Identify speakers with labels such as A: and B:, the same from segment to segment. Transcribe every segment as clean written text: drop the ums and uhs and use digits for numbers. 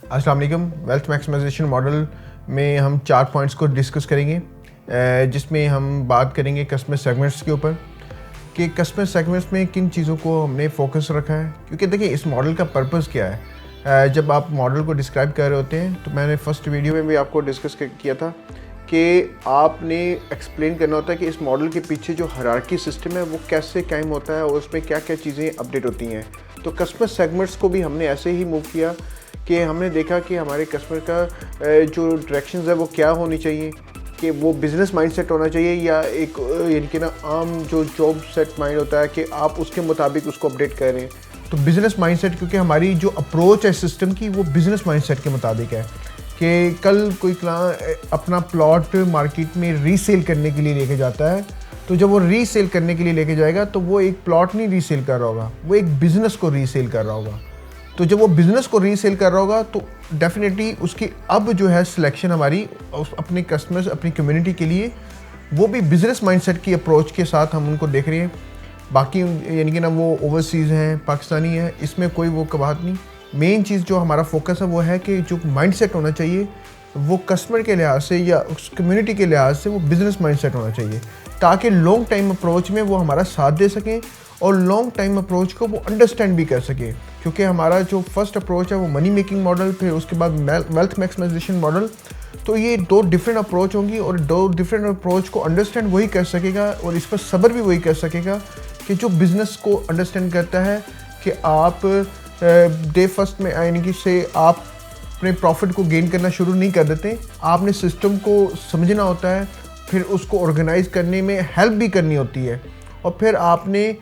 A: अस्सलाम वालेकुम। Wealth maximisation model में हम 4 पॉइंट्स को डिस्कस करेंगे, जिसमें हम बात करेंगे कस्टमर सेगमेंट्स के ऊपर कि कस्टमर सेगमेंट्स में किन चीज़ों को हमने फोकस रखा है। क्योंकि देखिए इस मॉडल का पर्पस क्या है। जब आप मॉडल को डिस्क्राइब कर रहे होते हैं तो मैंने फर्स्ट वीडियो में भी आपको डिस्कस किया था कि आपने एक्सप्लेन करना होता है कि इस मॉडल के पीछे जो हायरार्की सिस्टम है वो कैसे कायम होता है और उसमें क्या क्या चीज़ें अपडेट होती हैं। तो कस्टमर सेगमेंट्स को भी हमने ऐसे ही मूव किया कि हमने देखा कि हमारे कस्टमर का जो डायरेक्शंस है वो क्या होनी चाहिए, कि वो बिज़नेस माइंडसेट होना चाहिए या एक यानी कि ना आम जो जॉब सेट माइंड होता है कि आप उसके मुताबिक उसको अपडेट कर रहे हैं। तो बिज़नेस माइंडसेट, क्योंकि हमारी जो अप्रोच है सिस्टम की वो बिज़नेस माइंडसेट के मुताबिक है कि कल कोई क्लाइंट अपना प्लॉट मार्केट में रीसेल करने के लिए लेके जाता है, तो जब वो रीसेल करने के लिए लेके जाएगा तो वो एक प्लॉट नहीं रीसेल कर रहा होगा, वो एक बिज़नेस को रीसेल कर रहा होगा। तो जब वो बिज़नेस को रीसेल कर रहा होगा तो डेफिनेटली उसकी अब जो है सिलेक्शन हमारी अपने कस्टमर्स, अपनी कम्युनिटी के लिए वो भी बिज़नेस माइंडसेट की अप्रोच के साथ हम उनको देख रहे हैं। बाकी यानी कि ना वो ओवरसीज़ हैं, पाकिस्तानी हैं, इसमें कोई वो बात नहीं। मेन चीज़ जो हमारा फोकस है वो है कि जो माइंडसेट होना चाहिए वो कस्टमर के लिहाज से या उस कम्युनिटी के लिहाज से वो बिज़नेस माइंडसेट होना चाहिए, ताकि लॉन्ग टाइम अप्रोच में वो हमारा साथ दे सकें और लॉन्ग टाइम अप्रोच को वो अंडरस्टैंड भी कर सके। क्योंकि हमारा जो फर्स्ट अप्रोच है वो मनी मेकिंग मॉडल, फिर उसके बाद वेल्थ मैक्सिमाइजेशन मॉडल। तो ये 2 डिफरेंट अप्रोच होंगी और 2 डिफरेंट अप्रोच को अंडरस्टैंड वही कर सकेगा और इस पर सब्र भी वही कर सकेगा कि जो बिज़नेस को अंडरस्टैंड करता है कि आप डे फर्स्ट में यानी कि से आप अपने प्रॉफिट को गेन करना शुरू नहीं कर देते। आपने सिस्टम को समझना होता है, फिर उसको ऑर्गेनाइज करने में हेल्प भी करनी होती है, और फिर आपने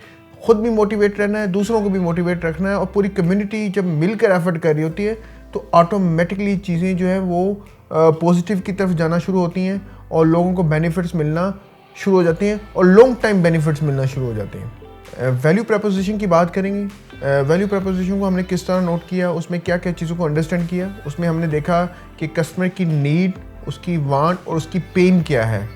A: खुद भी मोटिवेट रहना है, दूसरों को भी मोटिवेट रखना है, और पूरी कम्युनिटी जब मिलकर एफर्ट कर रही होती है तो ऑटोमेटिकली चीज़ें जो है वो पॉजिटिव की तरफ जाना शुरू होती हैं और लोगों को बेनिफिट्स मिलना शुरू हो जाते हैं और लॉन्ग टाइम बेनिफिट्स मिलना शुरू हो जाते हैं। वैल्यू प्रपोजिशन की बात करेंगे। वैल्यू प्रपोजिशन को हमने किस तरह नोट किया, उसमें क्या क्या चीज़ों को अंडरस्टैंड किया। उसमें हमने देखा कि कस्टमर की नीड, उसकी वांट और उसकी पेन क्या है।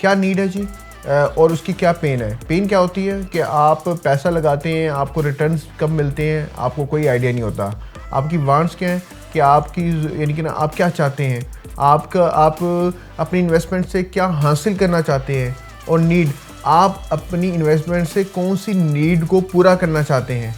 A: क्या नीड है जी और उसकी क्या पेन है। पेन क्या होती है कि आप पैसा लगाते हैं, आपको रिटर्न्स कब मिलते हैं आपको कोई आइडिया नहीं होता। आपकी वांट्स क्या है कि आपकी यानी कि ना आप क्या चाहते हैं, आप अपनी इन्वेस्टमेंट से क्या हासिल करना चाहते हैं, और नीड, आप अपनी इन्वेस्टमेंट से कौन सी नीड को पूरा करना चाहते हैं।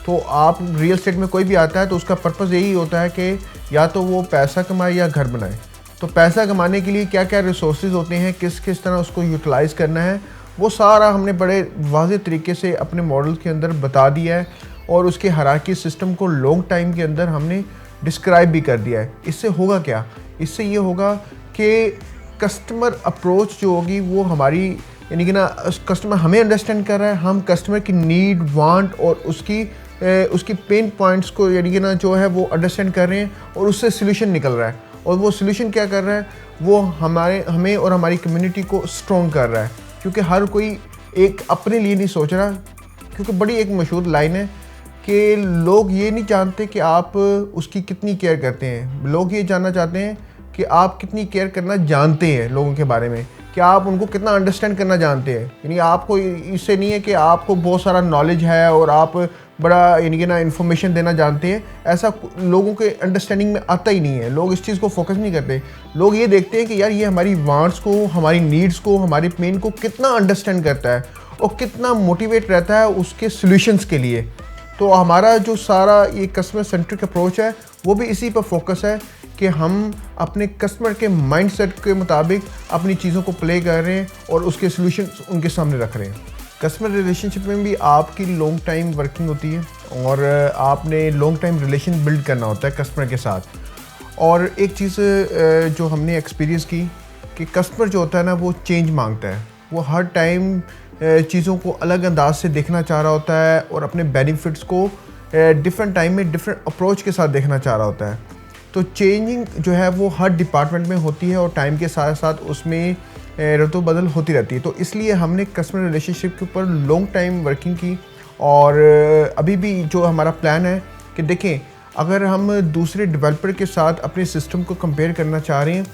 A: तो आप रियल एस्टेट में कोई भी आता है तो उसका पर्पज़ यही होता है कि या तो वो पैसा कमाए या घर बनाए। तो पैसा कमाने के लिए क्या क्या रिसोर्सेज होते हैं, किस किस तरह उसको यूटिलाइज़ करना है, वो सारा हमने बड़े वाज़ेह तरीके से अपने मॉडल के अंदर बता दिया है और उसके हायरार्की सिस्टम को लॉन्ग टाइम के अंदर हमने डिस्क्राइब भी कर दिया है। इससे होगा क्या, इससे ये होगा कि कस्टमर अप्रोच जो होगी वो हमारी यानी कि ना कस्टमर हमें अंडरस्टैंड कर रहा है, हम कस्टमर की नीड, वांट और उसकी पेन पॉइंट्स को यानी कि ना जो है वो अंडरस्टैंड कर रहे हैं और उससे सोल्यूशन निकल रहा है। और वो सोल्यूशन क्या कर रहा है, वो हमें और हमारी कम्युनिटी को स्ट्रॉन्ग कर रहा है। क्योंकि हर कोई एक अपने लिए नहीं सोच रहा। क्योंकि बड़ी एक मशहूर लाइन है कि लोग ये नहीं जानते कि आप उसकी कितनी केयर करते हैं, लोग ये जानना चाहते हैं कि आप कितनी केयर करना जानते हैं लोगों के बारे में, कि आप उनको कितना अंडरस्टैंड करना जानते हैं। यानी आपको इससे नहीं है कि आपको बहुत सारा नॉलेज है और आप बड़ा यानी कि ना इन्फॉर्मेशन देना जानते हैं, ऐसा लोगों के अंडरस्टैंडिंग में आता ही नहीं है। लोग इस चीज़ को फोकस नहीं करते। लोग ये देखते हैं कि यार ये हमारी वांट्स को, हमारी नीड्स को, हमारी पेन को कितना अंडरस्टैंड करता है और कितना मोटिवेट रहता है उसके सॉल्यूशंस के लिए। तो हमारा जो सारा ये कस्टमर सेंट्रिक अप्रोच है वो भी इसी पर फोकस है कि हम अपने कस्टमर के माइंडसेट के मुताबिक अपनी चीज़ों को प्ले कर रहे हैं और उसके सॉल्यूशंस उनके सामने रख रहे हैं। कस्टमर रिलेशनशिप में भी आपकी लॉन्ग टाइम वर्किंग होती है और आपने लॉन्ग टाइम रिलेशन बिल्ड करना होता है कस्टमर के साथ। और एक चीज़ जो हमने एक्सपीरियंस की कि कस्टमर जो होता है ना वो चेंज मांगता है। वो हर टाइम चीज़ों को अलग अंदाज से देखना चाह रहा होता है और अपने बेनिफिट्स को डिफरेंट टाइम में डिफरेंट अप्रोच के साथ देखना चाह रहा होता है। तो चेंजिंग जो है वो हर डिपार्टमेंट में होती है और टाइम के साथ साथ उसमें रद्दो बदल होती रहती है। तो इसलिए हमने कस्टमर रिलेशनशिप के ऊपर लॉन्ग टाइम वर्किंग की। और अभी भी जो हमारा प्लान है कि देखें, अगर हम दूसरे डेवलपर के साथ अपने सिस्टम को कंपेयर करना चाह रहे हैं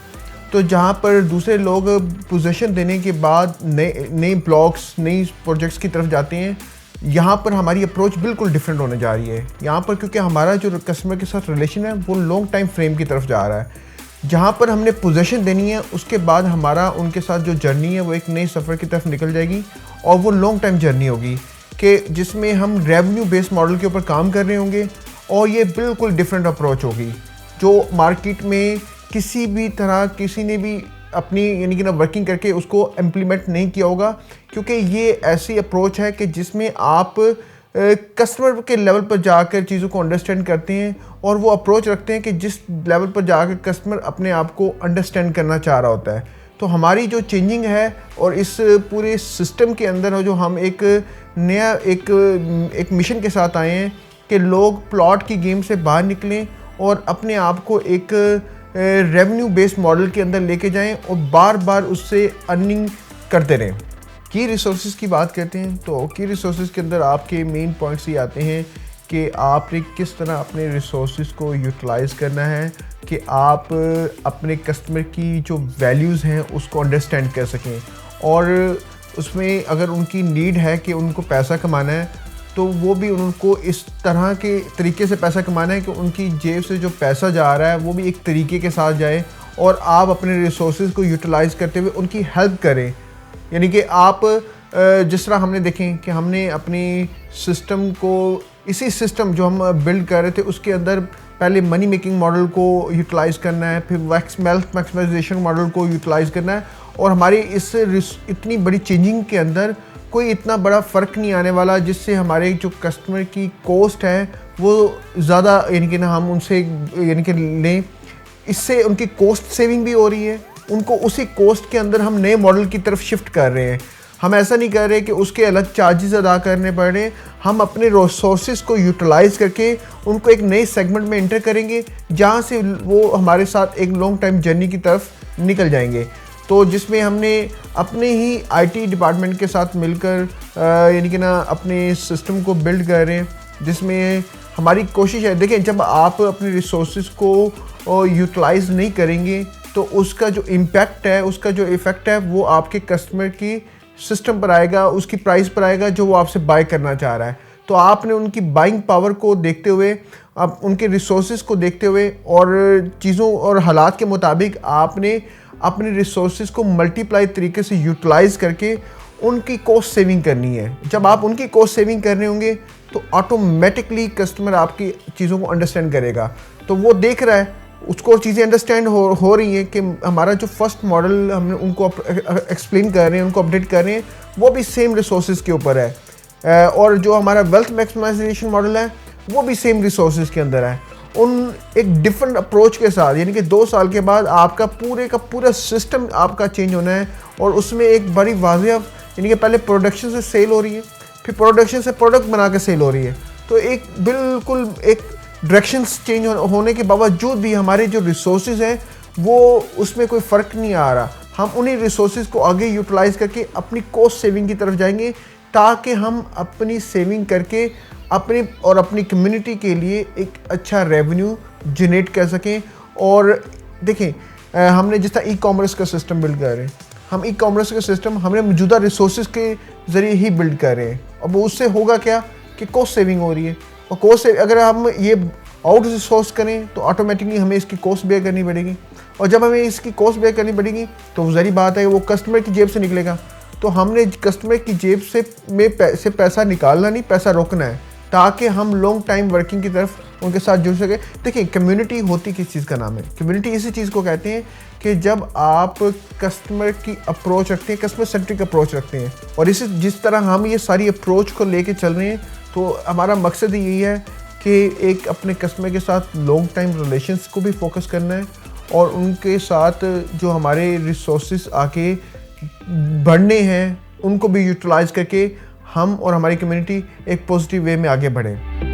A: तो जहाँ पर दूसरे लोग पोजीशन देने के बाद नए ब्लॉक्स, नई प्रोजेक्ट्स की तरफ जाते हैं, यहाँ पर हमारी अप्रोच बिल्कुल डिफरेंट होने जा रही है। यहाँ पर क्योंकि हमारा जो कस्टमर के साथ रिलेशन है वो लॉन्ग टाइम फ्रेम की तरफ जा रहा है, जहाँ पर हमने पोजीशन देनी है, उसके बाद हमारा उनके साथ जो जर्नी है वो एक नए सफ़र की तरफ निकल जाएगी और वो लॉन्ग टाइम जर्नी होगी कि जिसमें हम रेवेन्यू बेस्ड मॉडल के ऊपर काम कर रहे होंगे और ये बिल्कुल डिफरेंट अप्रोच होगी जो मार्केट में किसी भी तरह किसी ने भी अपनी यानी कि ना वर्किंग करके उसको इम्प्लीमेंट नहीं किया होगा, क्योंकि ये ऐसी अप्रोच है कि जिसमें आप कस्टमर के लेवल पर जाकर चीज़ों को अंडरस्टैंड करते हैं और वो अप्रोच रखते हैं कि जिस लेवल पर जाकर कस्टमर अपने आप को अंडरस्टैंड करना चाह रहा होता है। तो हमारी जो चेंजिंग है और इस पूरे सिस्टम के अंदर जो हम एक नया एक मिशन के साथ आए हैं कि लोग प्लॉट की गेम से बाहर निकलें और अपने आप को एक रेवेन्यू बेस्ड मॉडल के अंदर लेके जाएं और बार बार उससे अर्निंग करते रहें। की रिसोर्सेज की बात करते हैं तो की रिसोर्सेज के अंदर आपके मेन पॉइंट्स ये आते हैं कि आपने किस तरह अपने रिसोर्सेज को यूटिलाइज़ करना है कि आप अपने कस्टमर की जो वैल्यूज़ हैं उसको अंडरस्टैंड कर सकें, और उसमें अगर उनकी नीड है कि उनको पैसा कमाना है तो वो भी उनको इस तरह के तरीके से पैसा कमाना है कि उनकी जेब से जो पैसा जा रहा है वो भी एक तरीके के साथ जाए और आप अपने रिसोर्सेज को यूटिलाइज़ करते हुए उनकी हेल्प करें। यानी कि आप जिस तरह हमने देखें कि हमने अपनी सिस्टम को इसी सिस्टम जो हम बिल्ड कर रहे थे उसके अंदर पहले मनी मेकिंग मॉडल को यूटिलाइज़ करना है, फिर वेल्थ मैक्सिमाइजेशन मॉडल को यूटिलाइज़ करना है, और हमारी इस इतनी बड़ी चेंजिंग के अंदर कोई इतना बड़ा फ़र्क नहीं आने वाला जिससे हमारे जो कस्टमर की कॉस्ट है वो ज़्यादा यानी कि ना हम उनसे यानी कि लें, इससे उनकी कॉस्ट सेविंग भी हो रही है, उनको उसी कॉस्ट के अंदर हम नए मॉडल की तरफ शिफ्ट कर रहे हैं। हम ऐसा नहीं कर रहे कि उसके अलग चार्जेस अदा करने पड़ रहे हैं, हम अपने रिसोर्सेज को यूटिलाइज़ करके उनको एक नए सेगमेंट में एंटर करेंगे जहाँ से वो हमारे साथ एक लॉन्ग टाइम जर्नी की तरफ निकल जाएंगे। तो जिसमें हमने अपने ही आईटी डिपार्टमेंट के साथ मिलकर यानी कि ना अपने सिस्टम को बिल्ड कर रहे हैं, जिसमें हमारी कोशिश है। देखें, जब आप अपने रिसोर्सेज को यूटिलाइज़ नहीं करेंगे तो उसका जो इम्पैक्ट है, उसका जो इफ़ेक्ट है वो आपके कस्टमर की सिस्टम पर आएगा, उसकी प्राइस पर आएगा जो वो आपसे बाय करना चाह रहा है। तो आपने उनकी बाइंग पावर को देखते हुए, आप उनके रिसोर्सेज को देखते हुए और चीज़ों और हालात के मुताबिक आपने अपने रिसोर्सेज को मल्टीप्लाई तरीके से यूटिलाइज़ करके उनकी कॉस्ट सेविंग करनी है। जब आप उनकी कॉस्ट सेविंग कर रहे होंगे तो ऑटोमेटिकली कस्टमर आपकी चीज़ों को अंडरस्टैंड करेगा। तो वो देख रहा है, उसको चीज़ें अंडरस्टैंड हो रही हैं कि हमारा जो फर्स्ट मॉडल हमने उनको एक्सप्लेन कर रहे हैं, उनको अपडेट कर रहे हैं, वो भी सेम रिसोर्सेज के ऊपर है, और जो हमारा वेल्थ मैक्सिमाइजेशन मॉडल है वो भी सेम रिसोर्सेज के अंदर है, उन एक डिफरेंट अप्रोच के साथ। यानी कि 2 साल के बाद आपका पूरे का पूरा सिस्टम आपका चेंज होना है, और उसमें एक बड़ी वाज़ेह यानी कि पहले प्रोडक्शन से सेल हो रही है, फिर प्रोडक्शन से प्रोडक्ट बना के सेल हो रही है। तो एक बिल्कुल एक डायरेक्शंस चेंज होने के बावजूद भी हमारे जो रिसोर्सेज हैं वो उसमें कोई फ़र्क नहीं आ रहा। हम उन्हीं रिसोर्सेज को आगे यूटिलाइज़ करके अपनी कॉस्ट सेविंग की तरफ जाएंगे, ताकि हम अपनी सेविंग करके अपनी और अपनी कम्युनिटी के लिए एक अच्छा रेवेन्यू जनरेट कर सकें। और देखें, हमने जिस तरह ई-कॉमर्स का सिस्टम बिल्ड कर रहे हैं, हम ई-कॉमर्स का सिस्टम हमने मौजूदा रिसोर्सेज के ज़रिए ही बिल्ड कर रहे हैं। अब उससे होगा क्या कि कॉस्ट सेविंग हो रही है, और कॉस्ट से अगर हम ये आउट सोर्स करें तो ऑटोमेटिकली हमें इसकी कॉस्ट बेयर करनी पड़ेगी, और जब हमें इसकी कॉस्ट बेयर करनी पड़ेगी तो ज़ाहिर बात है वो कस्टमर की जेब से निकलेगा। तो हमने कस्टमर की जेब से पैसा निकालना नहीं, पैसा रोकना है, ताकि हम लॉन्ग टाइम वर्किंग की तरफ उनके साथ जुड़ सके। देखिए, कम्युनिटी होती किस चीज़ का नाम है? कम्युनिटी इसी चीज़ को कहते हैं कि जब आप कस्टमर की अप्रोच रखते हैं, कस्टमर सेंट्रिक अप्रोच रखते हैं, और इसी जिस तरह हम ये सारी अप्रोच को लेके चल रहे हैं, तो हमारा मकसद यही है कि एक अपने कस्टमर के साथ लॉन्ग टाइम रिलेशंस को भी फोकस करना है, और उनके साथ जो हमारे रिसोर्सेज आके बढ़ने हैं उनको भी यूटिलाइज़ करके हम और हमारी कम्युनिटी एक पॉजिटिव वे में आगे बढ़ें।